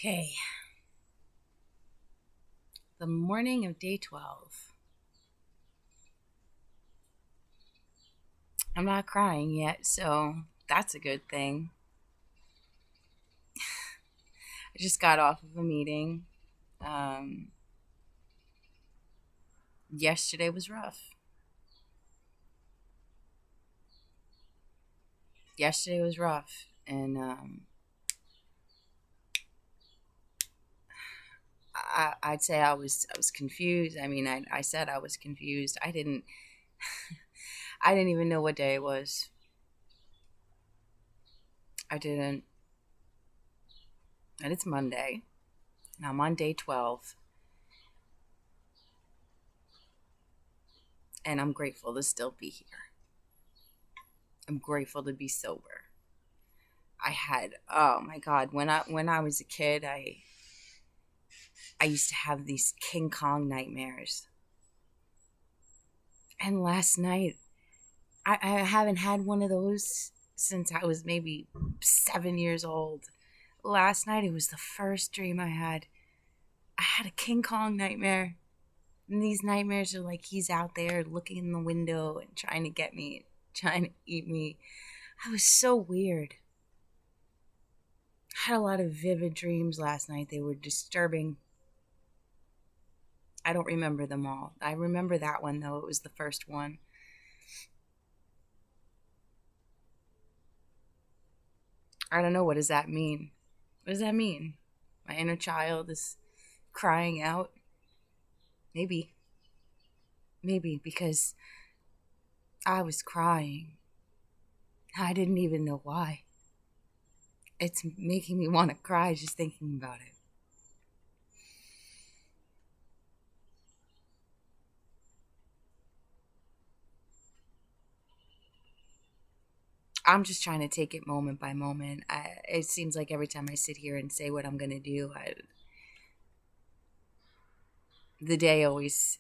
Okay, the morning of day 12. I'm not crying yet, so that's a good thing. I just got off of a meeting. Um, Yesterday was rough. Yesterday was rough, and I'd say I was confused. I mean, I said I was confused. I didn't even know what day it was. I didn't. And it's Monday, and I'm on day 12, and I'm grateful to still be here. I'm grateful to be sober. Oh my God, when I was a kid, I used to have these King Kong nightmares. And last night, I haven't had one of those since I was maybe 7 years old. Last night, it was the first dream I had. I had a King Kong nightmare. And these nightmares are like he's out there looking in the window and trying to get me, trying to eat me. I was so weird. I had a lot of vivid dreams last night. They were disturbing. I don't remember them all. I remember that one, though. It was the first one. I don't know. What does that mean? What does that mean? My inner child is crying out? Maybe. Maybe because I was crying. I didn't even know why. It's making me want to cry just thinking about it. I'm just trying to take it moment by moment. It seems like every time I sit here and say what I'm going to do, the day always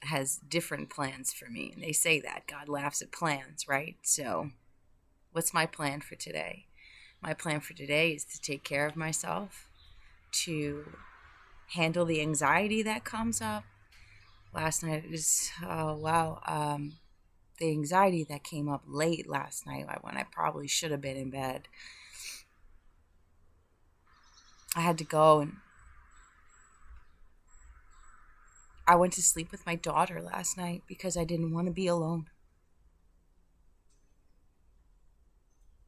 has different plans for me. And they say that God laughs at plans, right? So, what's my plan for today? My plan for today is to take care of myself, to handle the anxiety that comes up. Last night it was, oh wow, the anxiety that came up late last night when I probably should have been in bed. I had to go, and I went to sleep with my daughter last night because I didn't want to be alone.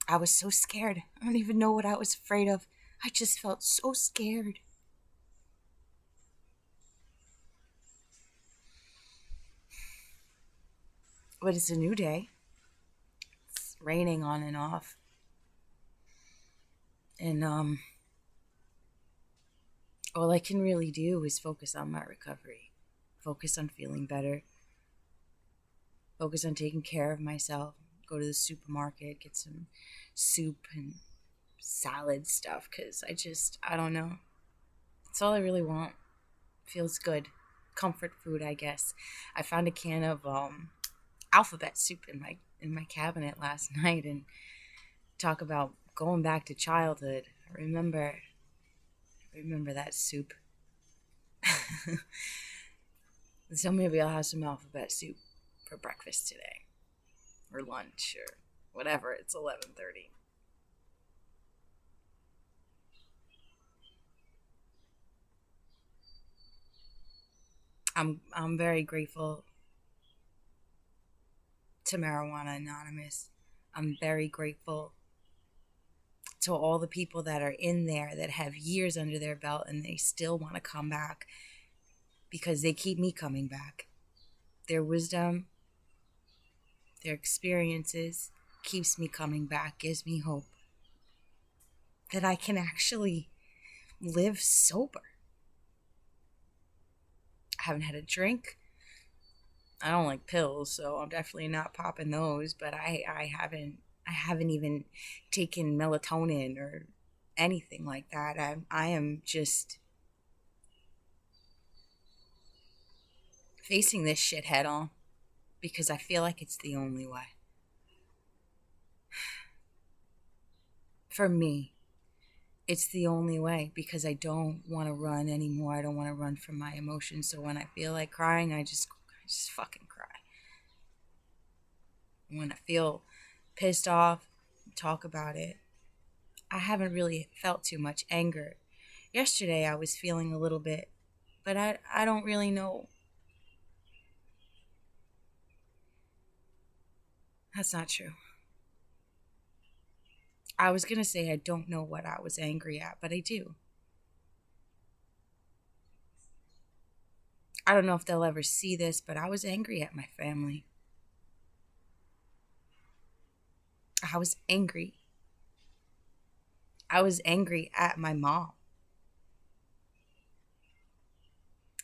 I was so scared. I don't even know what I was afraid of. I just felt so scared. But it's a new day. It's raining on and off. And all I can really do is focus on my recovery. Focus on feeling better. Focus on taking care of myself. Go to the supermarket, get some soup and salad stuff because I don't know. That's all I really want. Feels good. Comfort food, I guess. I found a can of alphabet soup in my cabinet last night, and talk about going back to childhood. I remember that soup. So maybe I'll have some alphabet soup for breakfast today, or lunch, or whatever. It's 11:30. I'm very grateful to Marijuana Anonymous. I'm very grateful to all the people that are in there that have years under their belt and they still want to come back because they keep me coming back. Their wisdom, their experiences keeps me coming back, gives me hope that I can actually live sober. I haven't had a drink. I don't like pills, so I'm definitely not popping those, but I haven't even taken melatonin or anything like that. I am just facing this shit head on because I feel like it's the only way for me. It's the only way, because I don't want to run anymore. I don't want to run from my emotions. So when I feel like crying, I just fucking cry. When I feel pissed off, talk about it. I haven't really felt too much anger. Yesterday I was feeling a little bit, but I don't really know. That's not true. I was going to say I don't know what I was angry at, but I do. I don't know if they'll ever see this, but I was angry at my family. I was angry. I was angry at my mom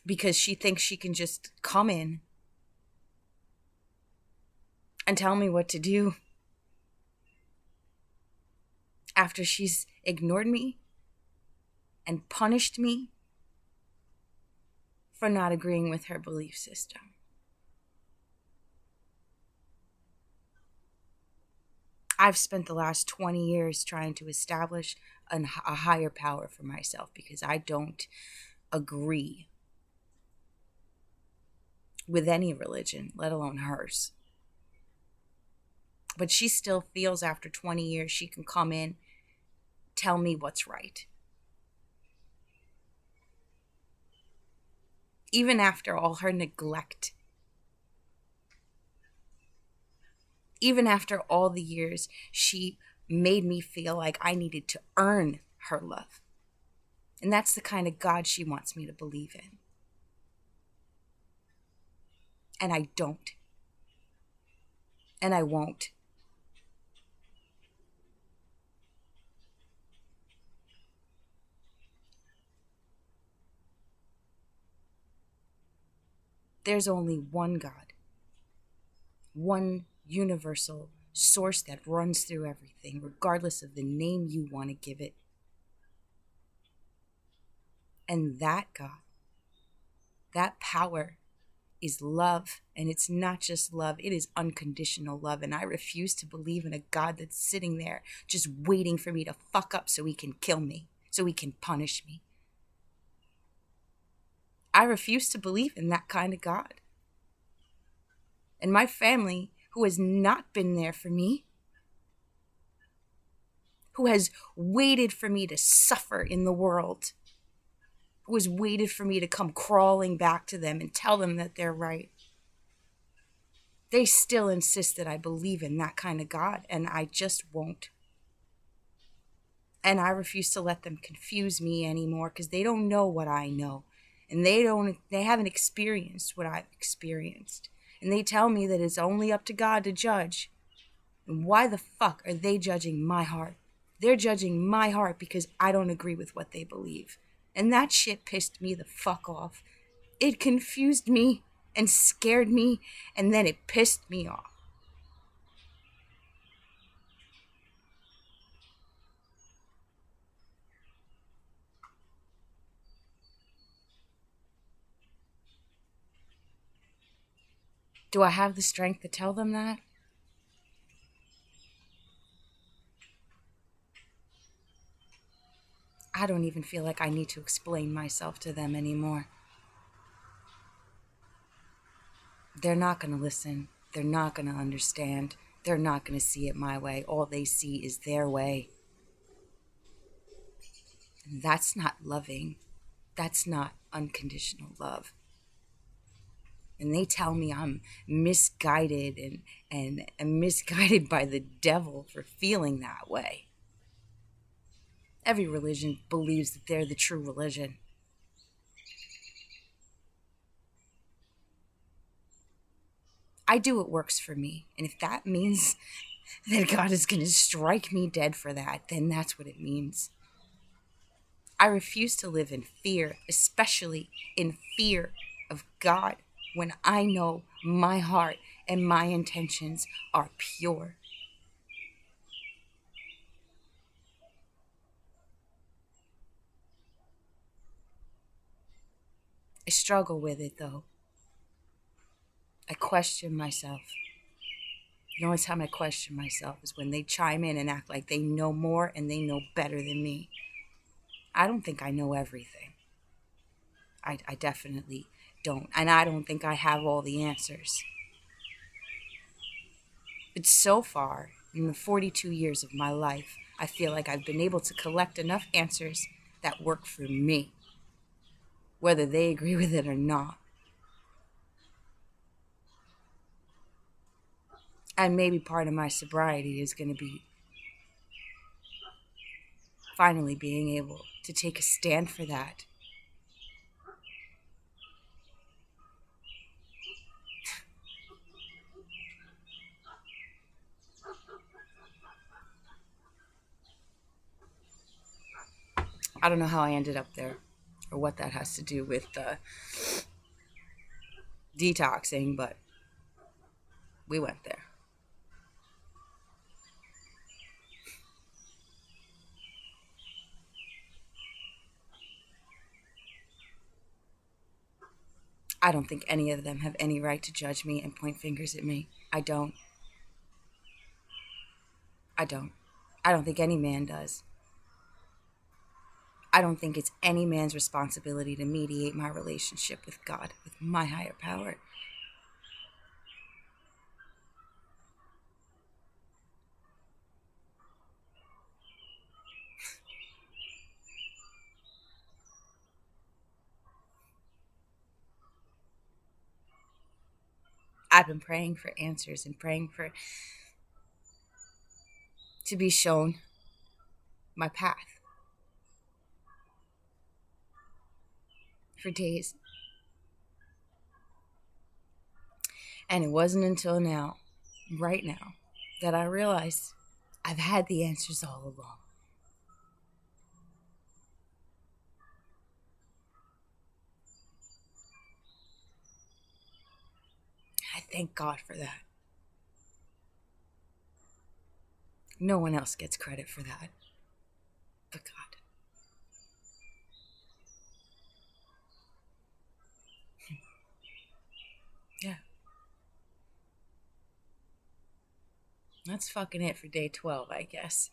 because she thinks she can just come in and tell me what to do after she's ignored me and punished me for not agreeing with her belief system. I've spent the last 20 years trying to establish a higher power for myself because I don't agree with any religion, let alone hers. But she still feels after 20 years she can come in, tell me what's right. Even after all her neglect, even after all the years she made me feel like I needed to earn her love. And that's the kind of God she wants me to believe in. And I don't. And I won't. There's only one God, one universal source that runs through everything, regardless of the name you want to give it. And that God, that power, is love. And it's not just love, it is unconditional love. And I refuse to believe in a God that's sitting there just waiting for me to fuck up so he can kill me, so he can punish me. I refuse to believe in that kind of God. And my family, who has not been there for me, who has waited for me to suffer in the world, who has waited for me to come crawling back to them and tell them that they're right, they still insist that I believe in that kind of God, and I just won't. And I refuse to let them confuse me anymore because they don't know what I know. And they haven't experienced what I've experienced. And they tell me that it's only up to God to judge. And why the fuck are they judging my heart? They're judging my heart because I don't agree with what they believe. And that shit pissed me the fuck off. It confused me and scared me, and then it pissed me off. Do I have the strength to tell them that? I don't even feel like I need to explain myself to them anymore. They're not going to listen. They're not going to understand. They're not going to see it my way. All they see is their way. And that's not loving. That's not unconditional love. And they tell me I'm misguided and misguided by the devil for feeling that way. Every religion believes that they're the true religion. I do what works for me. And if that means that God is going to strike me dead for that, then that's what it means. I refuse to live in fear, especially in fear of God, when I know my heart and my intentions are pure. I struggle with it though. I question myself. The only time I question myself is when they chime in and act like they know more and they know better than me. I don't think I know everything. I definitely don't. And I don't think I have all the answers. But so far, in the 42 years of my life, I feel like I've been able to collect enough answers that work for me, whether they agree with it or not. And maybe part of my sobriety is going to be finally being able to take a stand for that. I don't know how I ended up there or what that has to do with detoxing, but we went there. I don't think any of them have any right to judge me and point fingers at me. I don't. I don't. I don't think any man does. I don't think it's any man's responsibility to mediate my relationship with God, with my higher power. I've been praying for answers and praying for to be shown my path for days. And it wasn't until now, right now, that I realized I've had the answers all along. I thank God for that. No one else gets credit for that but God. Yeah. That's fucking it for day 12, I guess.